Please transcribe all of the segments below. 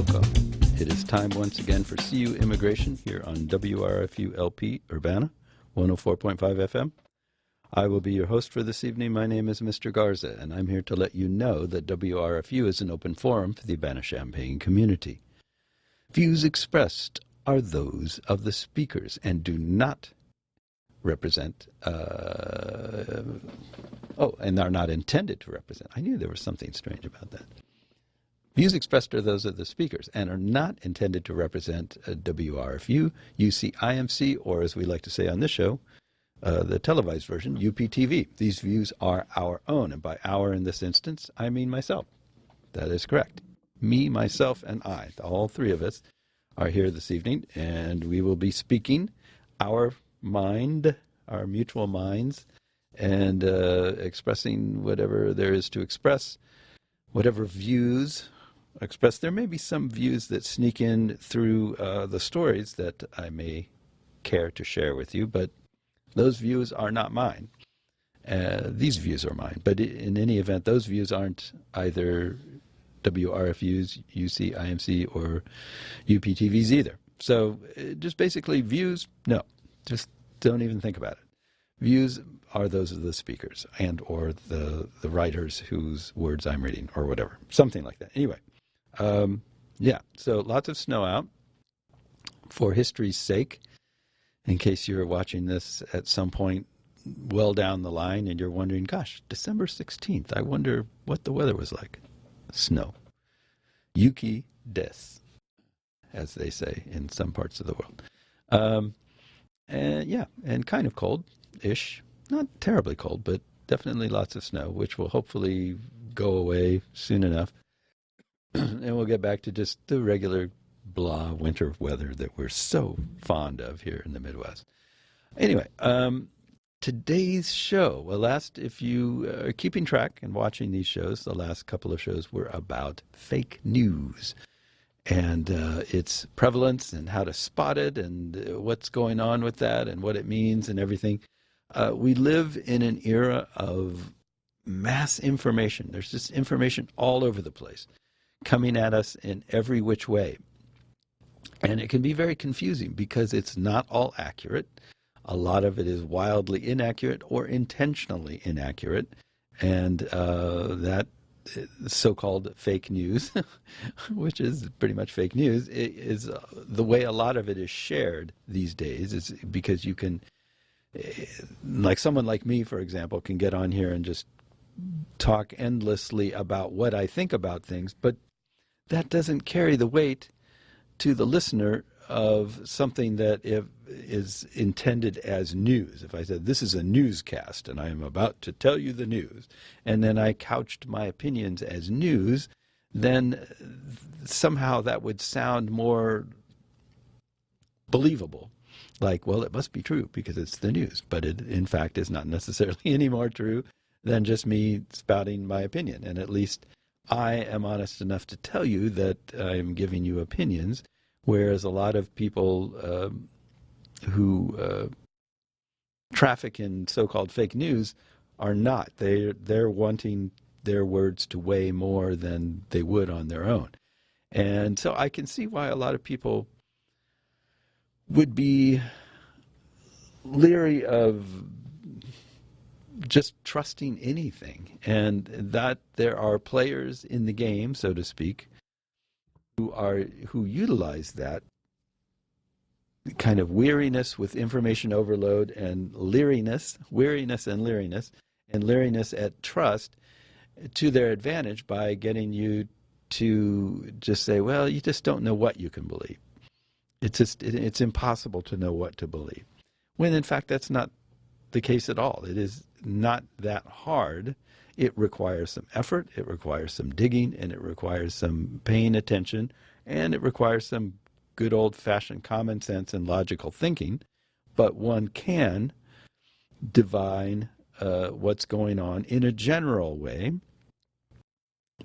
welcome. It is time once again for CU Immigration here on WRFU LP Urbana, 104.5 FM. I will be your host for this evening. My name is Mr. Garza, and I'm here to let you know that WRFU is an open forum for the Urbana-Champaign community. Views expressed are those of the speakers and do not represent, and are not intended to represent. I knew there was something strange about that. Views expressed are those of the speakers and are not intended to represent WRFU, UCIMC, or as we like to say on this show, the televised version, UPTV. These views are our own, and by our in this instance, I mean myself. That is correct. Me, myself, and I, all three of us, are here this evening, and we will be speaking our mind, our mutual minds, and expressing whatever there is to express, whatever views expressed. There may be some views that sneak in through the stories that I may care to share with you, but those views are not mine. These views are mine. But in any event, those views aren't either WRFU's, UCIMC, or UPTV's either. So just basically views, no, just don't even think about it. Views are those of the speakers and or the writers whose words I'm reading or whatever, something like that. Anyway, so lots of snow out for history's sake, in case you're watching this at some point well down the line and you're wondering, gosh, December 16th, I wonder what the weather was like. Snow. Yuki des, as they say in some parts of the world. And kind of cold-ish. Not terribly cold, but definitely lots of snow, which will hopefully go away soon enough. And we'll get back to just the regular blah winter weather that we're so fond of here in the Midwest. Anyway, today's show, if you are keeping track and watching these shows, the last couple of shows were about fake news and its prevalence and how to spot it and what's going on with that and what it means and everything. We live in an era of mass information. There's just information all over the place coming at us in every which way. And it can be very confusing because it's not all accurate. A lot of it is wildly inaccurate or intentionally inaccurate. And that so-called fake news, which is pretty much fake news, is the way a lot of it is shared these days is because you can, like someone like me, for example, can get on here and just talk endlessly about what I think about things, but that doesn't carry the weight to the listener of something that is intended as news. If I said, this is a newscast, and I am about to tell you the news, and then I couched my opinions as news, then somehow that would sound more believable. Like, well, it must be true because it's the news, but it, in fact, is not necessarily any more true than just me spouting my opinion. And at least I am honest enough to tell you that I'm giving you opinions, whereas a lot of people who traffic in so-called fake news are not. They're wanting their words to weigh more than they would on their own. And so I can see why a lot of people would be leery of just trusting anything, and that there are players in the game, so to speak, who utilize that kind of weariness with information overload and weariness and leeriness at trust to their advantage by getting you to just say, well, you just don't know what you can believe. It's impossible to know what to believe. When in fact that's not the case at all. It is not that hard. It requires some effort, it requires some digging, and it requires some paying attention, and it requires some good old-fashioned common sense and logical thinking. But one can divine what's going on in a general way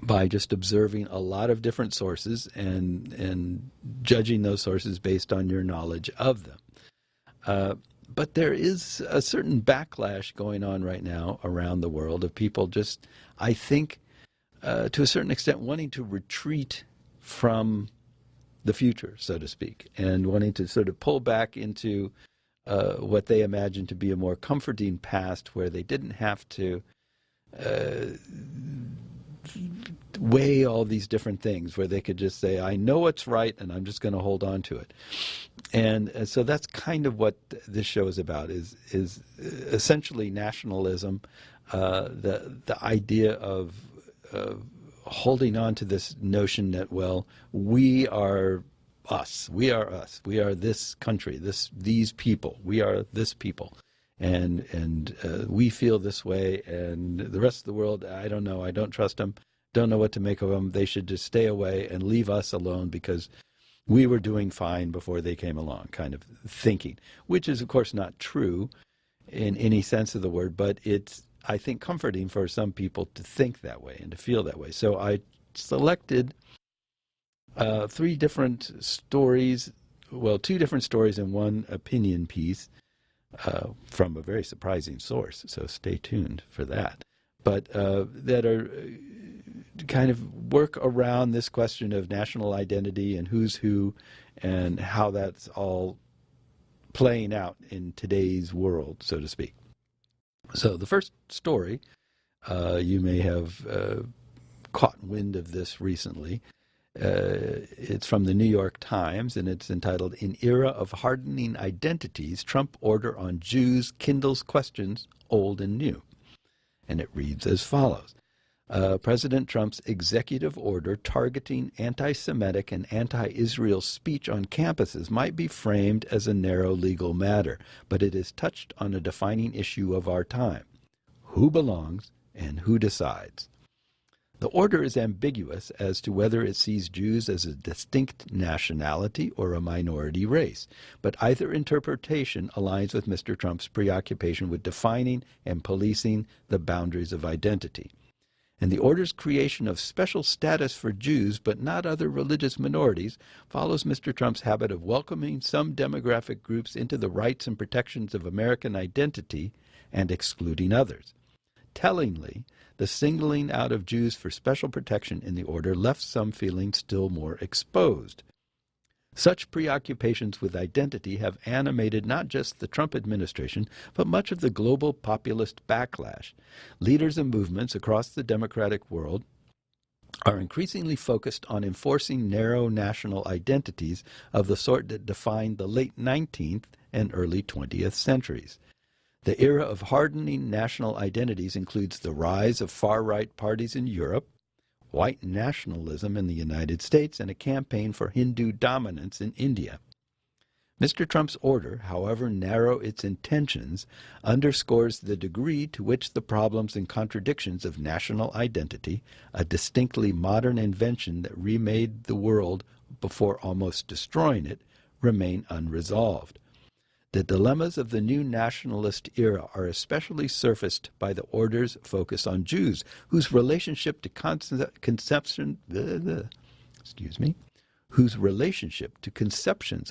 by just observing a lot of different sources and judging those sources based on your knowledge of them. But there is a certain backlash going on right now around the world of people just, I think, to a certain extent, wanting to retreat from the future, so to speak, and wanting to sort of pull back into what they imagine to be a more comforting past where they didn't have to weigh all these different things, where they could just say, I know what's right and I'm just going to hold on to it. And so that's kind of what this show is about, is essentially nationalism, the idea of holding on to this notion that, well, we are us, we are us, we are this country, these people, we are this people. And we feel this way, and the rest of the world, I don't know, I don't trust them, don't know what to make of them. They should just stay away and leave us alone because we were doing fine before they came along, kind of thinking, which is, of course, not true in any sense of the word, but it's, I think, comforting for some people to think that way and to feel that way. So I selected 3 different stories, well, 2 different stories and 1 opinion piece from a very surprising source, so stay tuned for that. But that are kind of work around this question of national identity and who's who and how that's all playing out in today's world, so to speak. So the first story, you may have caught wind of this recently. It's from the New York Times, and it's entitled, In Era of Hardening Identities, Trump Order on Jews Kindles Questions Old and New. And it reads as follows. President Trump's executive order targeting anti-Semitic and anti-Israel speech on campuses might be framed as a narrow legal matter, but it has touched on a defining issue of our time. Who belongs and who decides? The order is ambiguous as to whether it sees Jews as a distinct nationality or a minority race, but either interpretation aligns with Mr. Trump's preoccupation with defining and policing the boundaries of identity. And the order's creation of special status for Jews, but not other religious minorities, follows Mr. Trump's habit of welcoming some demographic groups into the rights and protections of American identity and excluding others. Tellingly, the singling out of Jews for special protection in the order left some feeling still more exposed. Such preoccupations with identity have animated not just the Trump administration, but much of the global populist backlash. Leaders and movements across the democratic world are increasingly focused on enforcing narrow national identities of the sort that defined the late 19th and early 20th centuries. The era of hardening national identities includes the rise of far-right parties in Europe, white nationalism in the United States, and a campaign for Hindu dominance in India. Mr. Trump's order, however narrow its intentions, underscores the degree to which the problems and contradictions of national identity, a distinctly modern invention that remade the world before almost destroying it, remain unresolved. The dilemmas of the new nationalist era are especially surfaced by the order's focus on Jews, whose relationship to conceptions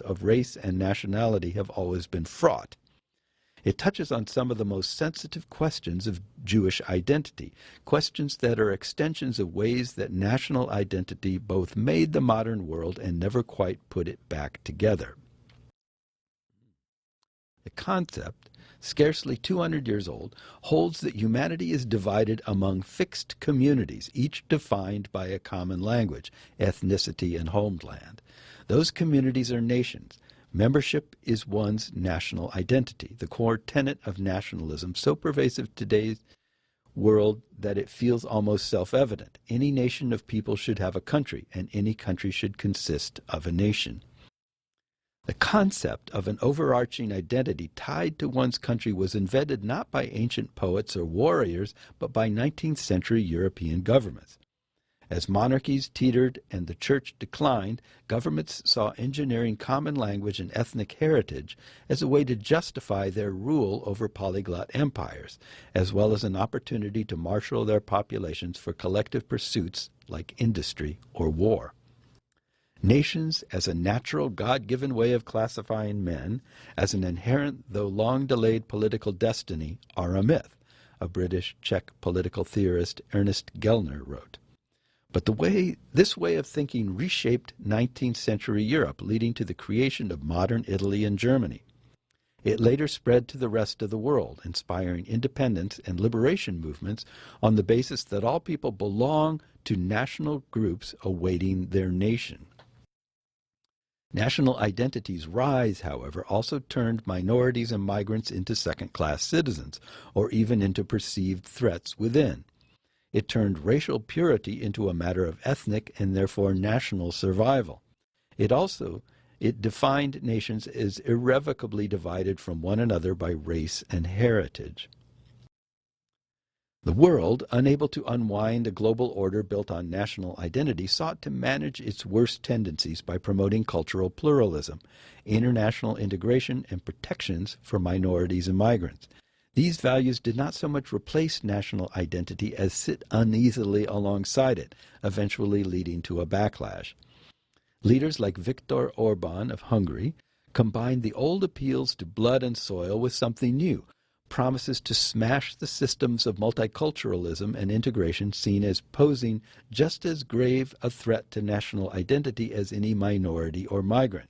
of race and nationality have always been fraught. It touches on some of the most sensitive questions of Jewish identity, questions that are extensions of ways that national identity both made the modern world and never quite put it back together. The concept, scarcely 200 years old, holds that humanity is divided among fixed communities, each defined by a common language, ethnicity, and homeland. Those communities are nations. Membership is one's national identity, the core tenet of nationalism, so pervasive today's world that it feels almost self-evident. Any nation of people should have a country, and any country should consist of a nation. The concept of an overarching identity tied to one's country was invented not by ancient poets or warriors, but by 19th century European governments. As monarchies teetered and the church declined, governments saw engineering common language and ethnic heritage as a way to justify their rule over polyglot empires, as well as an opportunity to marshal their populations for collective pursuits like industry or war. Nations, as a natural, God-given way of classifying men, as an inherent, though long-delayed political destiny, are a myth, a British-Czech political theorist Ernest Gellner wrote. But this way of thinking reshaped 19th century Europe, leading to the creation of modern Italy and Germany. It later spread to the rest of the world, inspiring independence and liberation movements on the basis that all people belong to national groups awaiting their nation. National identity's rise, however, also turned minorities and migrants into second-class citizens, or even into perceived threats within. It turned racial purity into a matter of ethnic and therefore national survival. It defined nations as irrevocably divided from one another by race and heritage. The world, unable to unwind a global order built on national identity, sought to manage its worst tendencies by promoting cultural pluralism, international integration, and protections for minorities and migrants. These values did not so much replace national identity as sit uneasily alongside it, eventually leading to a backlash. Leaders like Viktor Orban of Hungary combined the old appeals to blood and soil with something new, promises to smash the systems of multiculturalism and integration seen as posing just as grave a threat to national identity as any minority or migrant.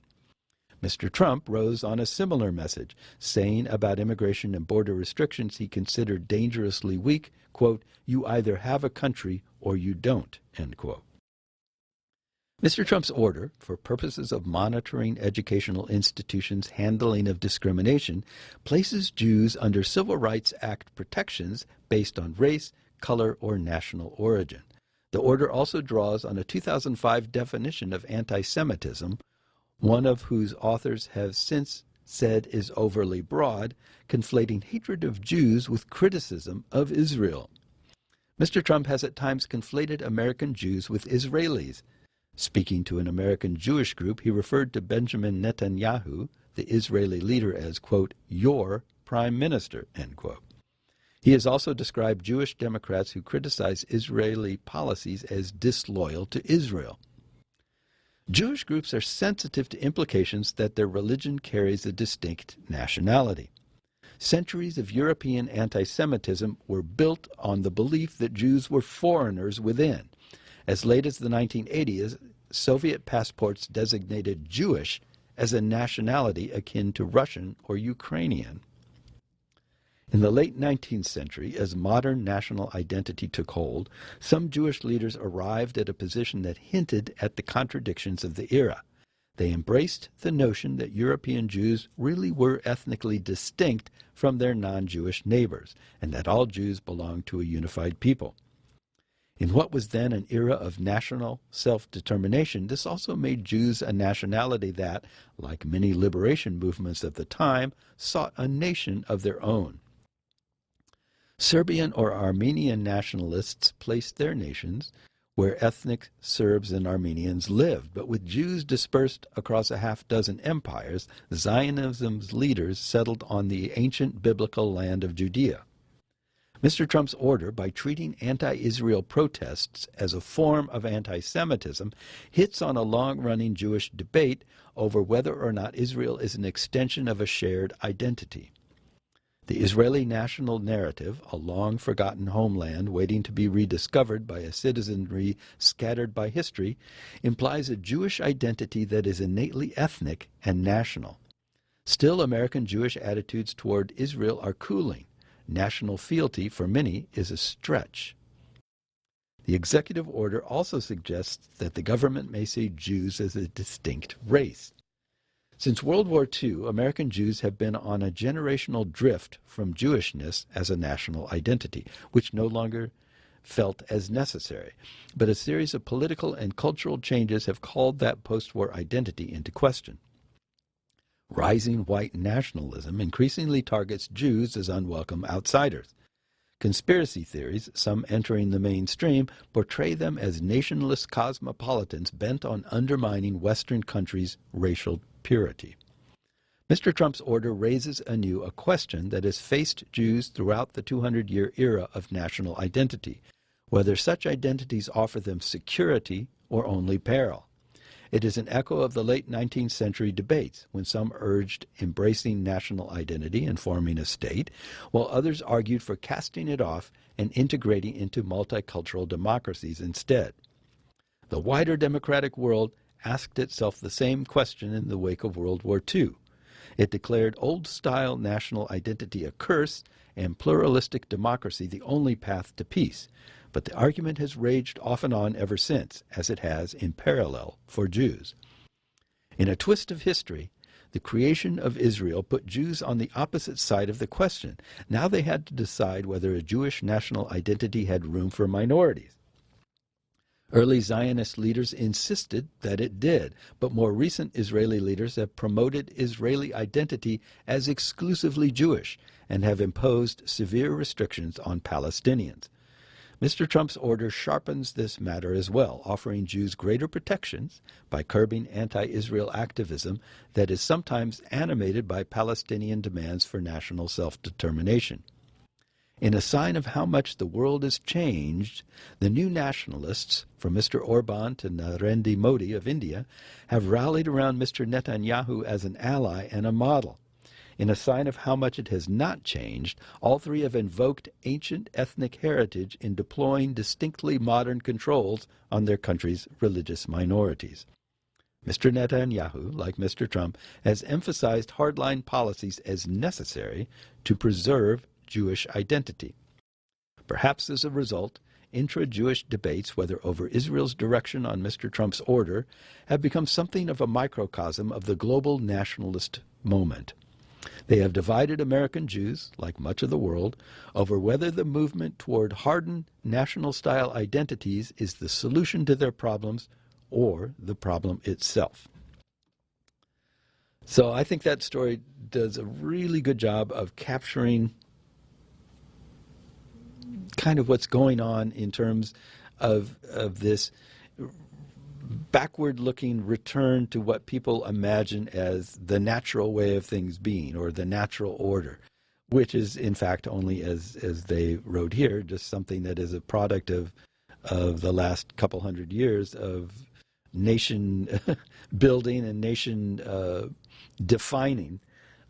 Mr. Trump rose on a similar message, saying about immigration and border restrictions he considered dangerously weak, quote, "You either have a country or you don't," end quote. Mr. Trump's order, for purposes of monitoring educational institutions' handling of discrimination, places Jews under Civil Rights Act protections based on race, color, or national origin. The order also draws on a 2005 definition of anti-Semitism, one of whose authors have since said is overly broad, conflating hatred of Jews with criticism of Israel. Mr. Trump has at times conflated American Jews with Israelis. Speaking to an American Jewish group, he referred to Benjamin Netanyahu, the Israeli leader, as, quote, "your prime minister," end quote. He has also described Jewish Democrats who criticize Israeli policies as disloyal to Israel. Jewish groups are sensitive to implications that their religion carries a distinct nationality. Centuries of European anti-Semitism were built on the belief that Jews were foreigners within. As late as the 1980s, Soviet passports designated Jewish as a nationality akin to Russian or Ukrainian. In the late 19th century, as modern national identity took hold, some Jewish leaders arrived at a position that hinted at the contradictions of the era. They embraced the notion that European Jews really were ethnically distinct from their non-Jewish neighbors, and that all Jews belonged to a unified people. In what was then an era of national self-determination, this also made Jews a nationality that, like many liberation movements of the time, sought a nation of their own. Serbian or Armenian nationalists placed their nations where ethnic Serbs and Armenians lived, but with Jews dispersed across a half-dozen empires, Zionism's leaders settled on the ancient biblical land of Judea. Mr. Trump's order, by treating anti-Israel protests as a form of anti-Semitism, hits on a long-running Jewish debate over whether or not Israel is an extension of a shared identity. The Israeli national narrative, a long-forgotten homeland waiting to be rediscovered by a citizenry scattered by history, implies a Jewish identity that is innately ethnic and national. Still, American Jewish attitudes toward Israel are cooling. National fealty, for many, is a stretch. The executive order also suggests that the government may see Jews as a distinct race. Since World War II, American Jews have been on a generational drift from Jewishness as a national identity, which no longer felt as necessary. But a series of political and cultural changes have called that post-war identity into question. Rising white nationalism increasingly targets Jews as unwelcome outsiders. Conspiracy theories, some entering the mainstream, portray them as nationless cosmopolitans bent on undermining Western countries' racial purity. Mr. Trump's order raises anew a question that has faced Jews throughout the 200-year era of national identity, whether such identities offer them security or only peril. It is an echo of the late 19th century debates, when some urged embracing national identity and forming a state, while others argued for casting it off and integrating into multicultural democracies instead. The wider democratic world asked itself the same question in the wake of World War II. It declared old-style national identity a curse and pluralistic democracy the only path to peace. But the argument has raged off and on ever since, as it has in parallel for Jews. In a twist of history, the creation of Israel put Jews on the opposite side of the question. Now they had to decide whether a Jewish national identity had room for minorities. Early Zionist leaders insisted that it did, but more recent Israeli leaders have promoted Israeli identity as exclusively Jewish and have imposed severe restrictions on Palestinians. Mr. Trump's order sharpens this matter as well, offering Jews greater protections by curbing anti-Israel activism that is sometimes animated by Palestinian demands for national self-determination. In a sign of how much the world has changed, the new nationalists, from Mr. Orban to Narendra Modi of India, have rallied around Mr. Netanyahu as an ally and a model. In a sign of how much it has not changed, all three have invoked ancient ethnic heritage in deploying distinctly modern controls on their country's religious minorities. Mr. Netanyahu, like Mr. Trump, has emphasized hardline policies as necessary to preserve Jewish identity. Perhaps as a result, intra-Jewish debates, whether over Israel's direction on Mr. Trump's order, have become something of a microcosm of the global nationalist moment. They have divided American Jews, like much of the world, over whether the movement toward hardened national-style identities is the solution to their problems or the problem itself. So I think that story does a really good job of capturing kind of what's going on in terms of this backward-looking return to what people imagine as the natural way of things being, or the natural order, which is, in fact, only, as they wrote here, just something that is a product of the last couple hundred years of nation building and nation defining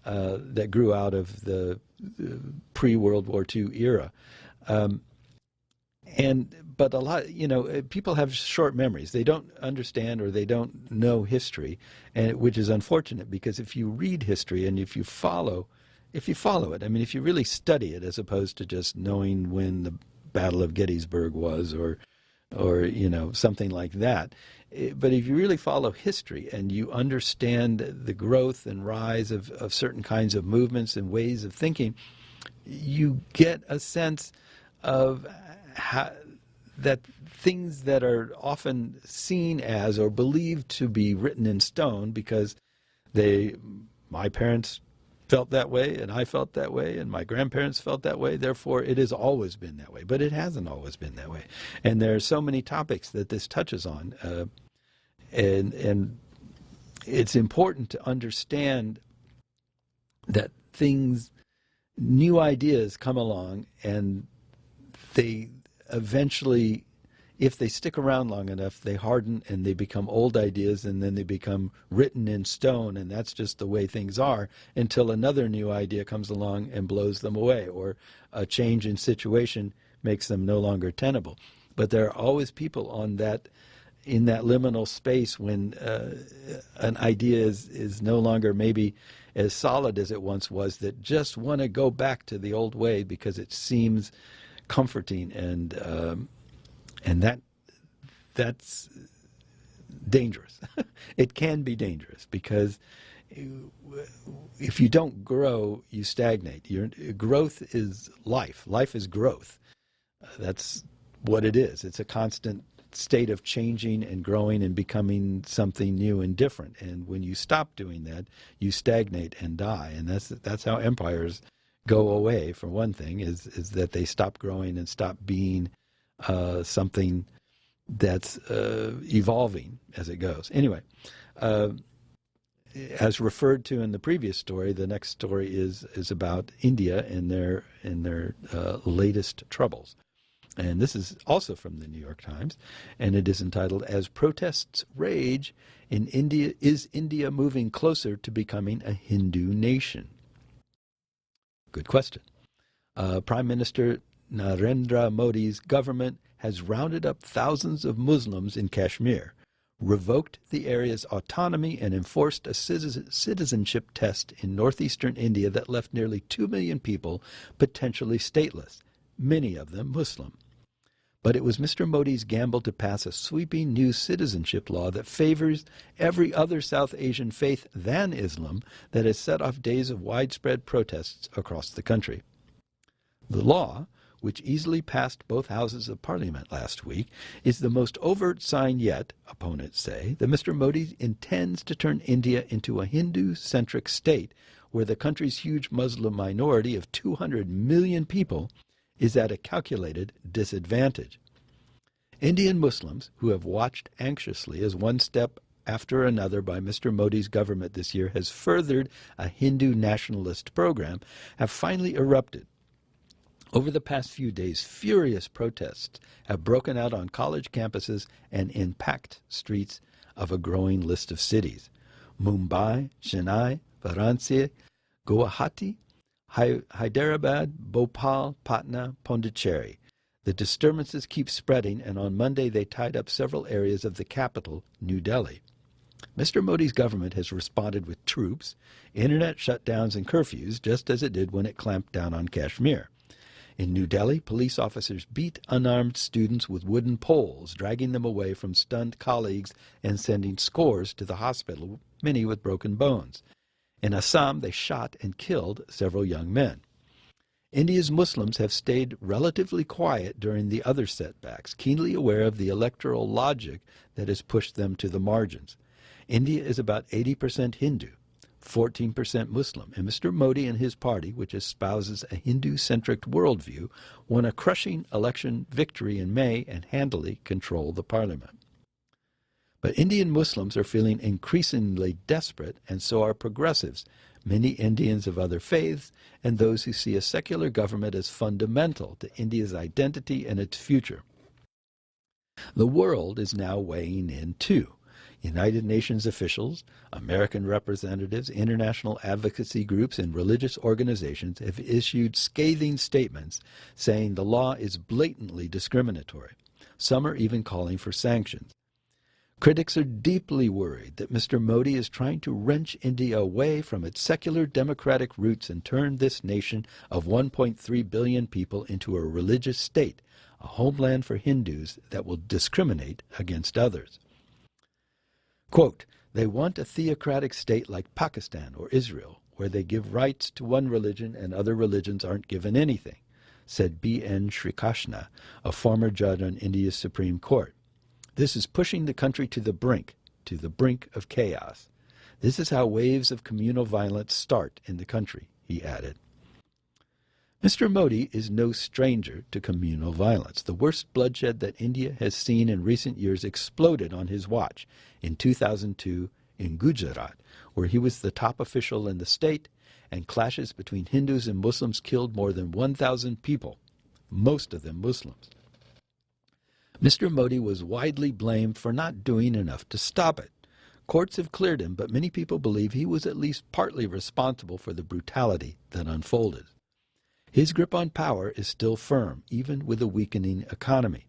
that grew out of the pre-World War II era. But a lot, people have short memories. They don't understand, or they don't know history, which is unfortunate, because if you read history and if you follow it, I mean, if you really study it, as opposed to just knowing when the Battle of Gettysburg was, or something like that. But if you really follow history and you understand the growth and rise of certain kinds of movements and ways of thinking, you get a sense of how that things that are often seen as or believed to be written in stone because my parents felt that way, and I felt that way, and my grandparents felt that way, therefore it has always been that way. But it hasn't always been that way. And there are so many topics that this touches on. And it's important to understand that new ideas come along, and they eventually, if they stick around long enough, they harden and they become old ideas, and then they become written in stone, and that's just the way things are until another new idea comes along and blows them away, or a change in situation makes them no longer tenable. But there are always people in that liminal space when an idea is no longer maybe as solid as it once was, that just want to go back to the old way because it seems comforting, and that's dangerous. It can be dangerous, because if you don't grow, you stagnate. Growth is life. Life is growth. That's what it is. It's a constant state of changing and growing and becoming something new and different. And when you stop doing that, you stagnate and die. And that's how empires go away, for one thing, is that they stop growing and stop being something that's evolving as it goes. Anyway, as referred to in the previous story, the next story is about India and their latest troubles. And this is also from the New York Times, and it is entitled, "As Protests Rage in India, Is India Moving Closer to Becoming a Hindu Nation?" Good question. Prime Minister Narendra Modi's government has rounded up thousands of Muslims in Kashmir, revoked the area's autonomy, and enforced a citizenship test in northeastern India that left nearly 2 million people potentially stateless, many of them Muslim. But it was Mr. Modi's gamble to pass a sweeping new citizenship law that favors every other South Asian faith than Islam that has set off days of widespread protests across the country. The law, which easily passed both houses of parliament last week, is the most overt sign yet, opponents say, that Mr. Modi intends to turn India into a Hindu-centric state where the country's huge Muslim minority of 200 million people is at a calculated disadvantage. Indian Muslims, who have watched anxiously as one step after another by Mr. Modi's government this year has furthered a Hindu nationalist program, have finally erupted. Over the past few days, furious protests have broken out on college campuses and in packed streets of a growing list of cities: Mumbai, Chennai, Varanasi, Guwahati, Hyderabad, Bhopal, Patna, Pondicherry. The disturbances keep spreading, and on Monday they tied up several areas of the capital, New Delhi. Mr. Modi's government has responded with troops, internet shutdowns, and curfews, just as it did when it clamped down on Kashmir. In New Delhi, police officers beat unarmed students with wooden poles, dragging them away from stunned colleagues and sending scores to the hospital, many with broken bones. In Assam, they shot and killed several young men. India's Muslims have stayed relatively quiet during the other setbacks, keenly aware of the electoral logic that has pushed them to the margins. India is about 80% Hindu, 14% Muslim, and Mr. Modi and his party, which espouses a Hindu-centric worldview, won a crushing election victory in May and handily control the parliament. But Indian Muslims are feeling increasingly desperate, and so are progressives, many Indians of other faiths, and those who see a secular government as fundamental to India's identity and its future. The world is now weighing in too. United Nations officials, American representatives, international advocacy groups, and religious organizations have issued scathing statements saying the law is blatantly discriminatory. Some are even calling for sanctions. Critics are deeply worried that Mr. Modi is trying to wrench India away from its secular democratic roots and turn this nation of 1.3 billion people into a religious state, a homeland for Hindus that will discriminate against others. Quote, "They want a theocratic state like Pakistan or Israel, where they give rights to one religion and other religions aren't given anything," said B.N. Srikrishna, a former judge on India's Supreme Court. "This is pushing the country to the brink of chaos. This is how waves of communal violence start in the country," he added. Mr. Modi is no stranger to communal violence. The worst bloodshed that India has seen in recent years exploded on his watch in 2002 in Gujarat, where he was the top official in the state, and clashes between Hindus and Muslims killed more than 1,000 people, most of them Muslims. Mr. Modi was widely blamed for not doing enough to stop it. Courts have cleared him, but many people believe he was at least partly responsible for the brutality that unfolded. His grip on power is still firm, even with a weakening economy.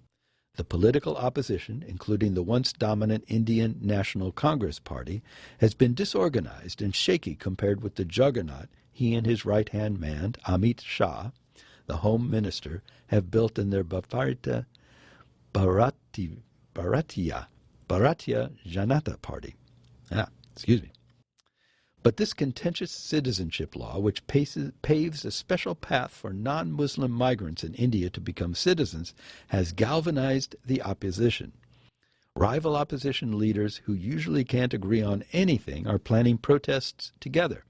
The political opposition, including the once dominant Indian National Congress Party, has been disorganized and shaky compared with the juggernaut he and his right-hand man, Amit Shah, the Home Minister, have built in their Bharatiya Janata Party. But this contentious citizenship law, which paves a special path for non-Muslim migrants in India to become citizens, has galvanized the opposition. Rival opposition leaders who usually can't agree on anything are planning protests together.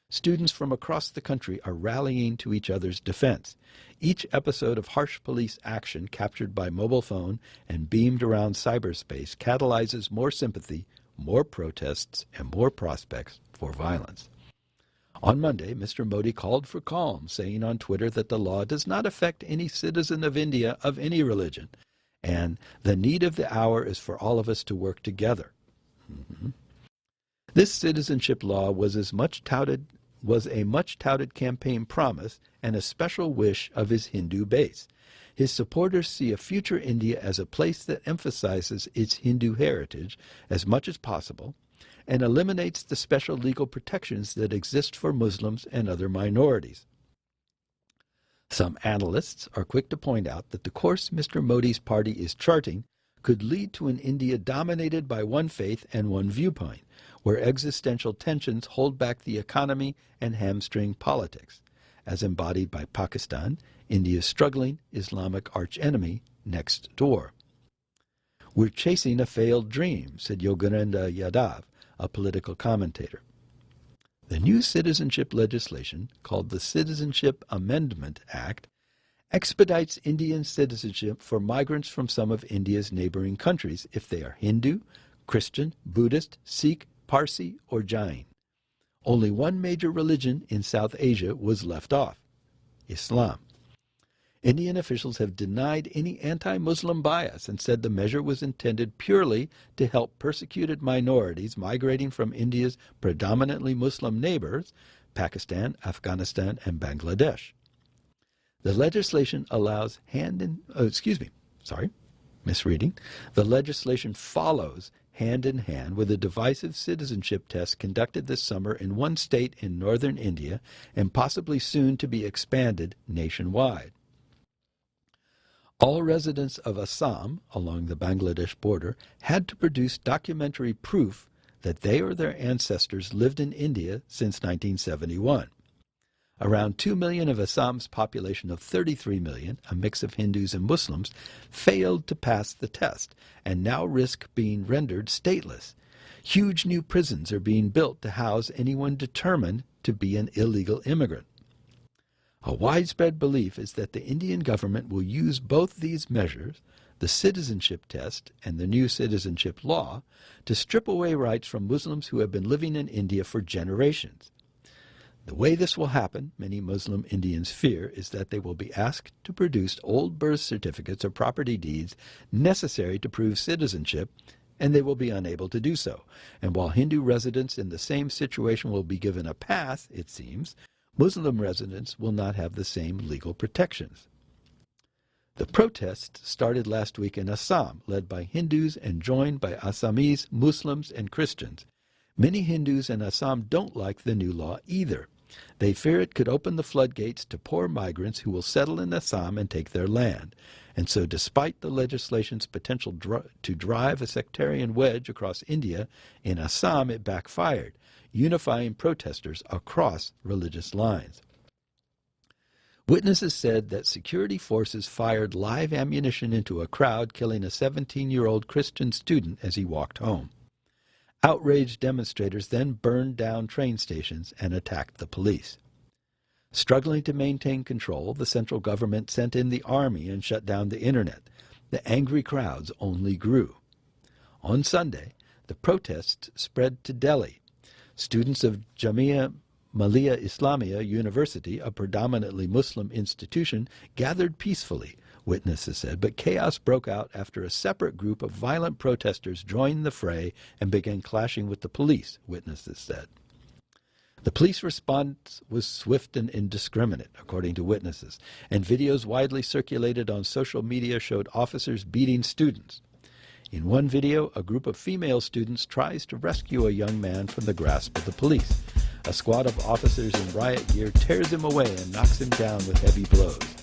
Students from across the country are rallying to each other's defense. Each episode of harsh police action captured by mobile phone and beamed around cyberspace catalyzes more sympathy, more protests, and more prospects for violence. On Monday, Mr. Modi called for calm, saying on Twitter that the law does not affect any citizen of India of any religion, and the need of the hour is for all of us to work together. This citizenship law was a much touted campaign promise and a special wish of his Hindu base. His supporters see a future India as a place that emphasizes its Hindu heritage as much as possible and eliminates the special legal protections that exist for Muslims and other minorities. Some analysts are quick to point out that the course Mr. Modi's party is charting could lead to an India dominated by one faith and one viewpoint, where existential tensions hold back the economy and hamstring politics, as embodied by Pakistan, India's struggling Islamic archenemy next door. "We're chasing a failed dream," said Yogananda Yadav, a political commentator. The new citizenship legislation, called the Citizenship Amendment Act, expedites Indian citizenship for migrants from some of India's neighboring countries if they are Hindu, Christian, Buddhist, Sikh, Parsi, or Jain. Only one major religion in South Asia was left off: Islam. Indian officials have denied any anti-Muslim bias and said the measure was intended purely to help persecuted minorities migrating from India's predominantly Muslim neighbors, Pakistan, Afghanistan, and Bangladesh. The legislation allows The legislation follows hand in hand with a divisive citizenship test conducted this summer in one state in northern India and possibly soon to be expanded nationwide. All residents of Assam, along the Bangladesh border, had to produce documentary proof that they or their ancestors lived in India since 1971. Around 2 million of Assam's population of 33 million, a mix of Hindus and Muslims, failed to pass the test and now risk being rendered stateless. Huge new prisons are being built to house anyone determined to be an illegal immigrant. A widespread belief is that the Indian government will use both these measures, the citizenship test and the new citizenship law, to strip away rights from Muslims who have been living in India for generations. The way this will happen, many Muslim Indians fear, is that they will be asked to produce old birth certificates or property deeds necessary to prove citizenship, and they will be unable to do so. And while Hindu residents in the same situation will be given a pass, it seems, Muslim residents will not have the same legal protections. The protest started last week in Assam, led by Hindus and joined by Assamese Muslims and Christians. Many Hindus in Assam don't like the new law either. They fear it could open the floodgates to poor migrants who will settle in Assam and take their land. And so despite the legislation's potential to drive a sectarian wedge across India, in Assam it backfired, unifying protesters across religious lines. Witnesses said that security forces fired live ammunition into a crowd, killing a 17-year-old Christian student as he walked home. Outraged demonstrators then burned down train stations and attacked the police. Struggling to maintain control, the central government sent in the army and shut down the internet. The angry crowds only grew. On Sunday, the protests spread to Delhi. Students of Jamia Millia Islamia University, a predominantly Muslim institution, gathered peacefully, witnesses said, but chaos broke out after a separate group of violent protesters joined the fray and began clashing with the police, witnesses said. The police response was swift and indiscriminate, according to witnesses, and videos widely circulated on social media showed officers beating students. In one video, a group of female students tries to rescue a young man from the grasp of the police. A squad of officers in riot gear tears him away and knocks him down with heavy blows.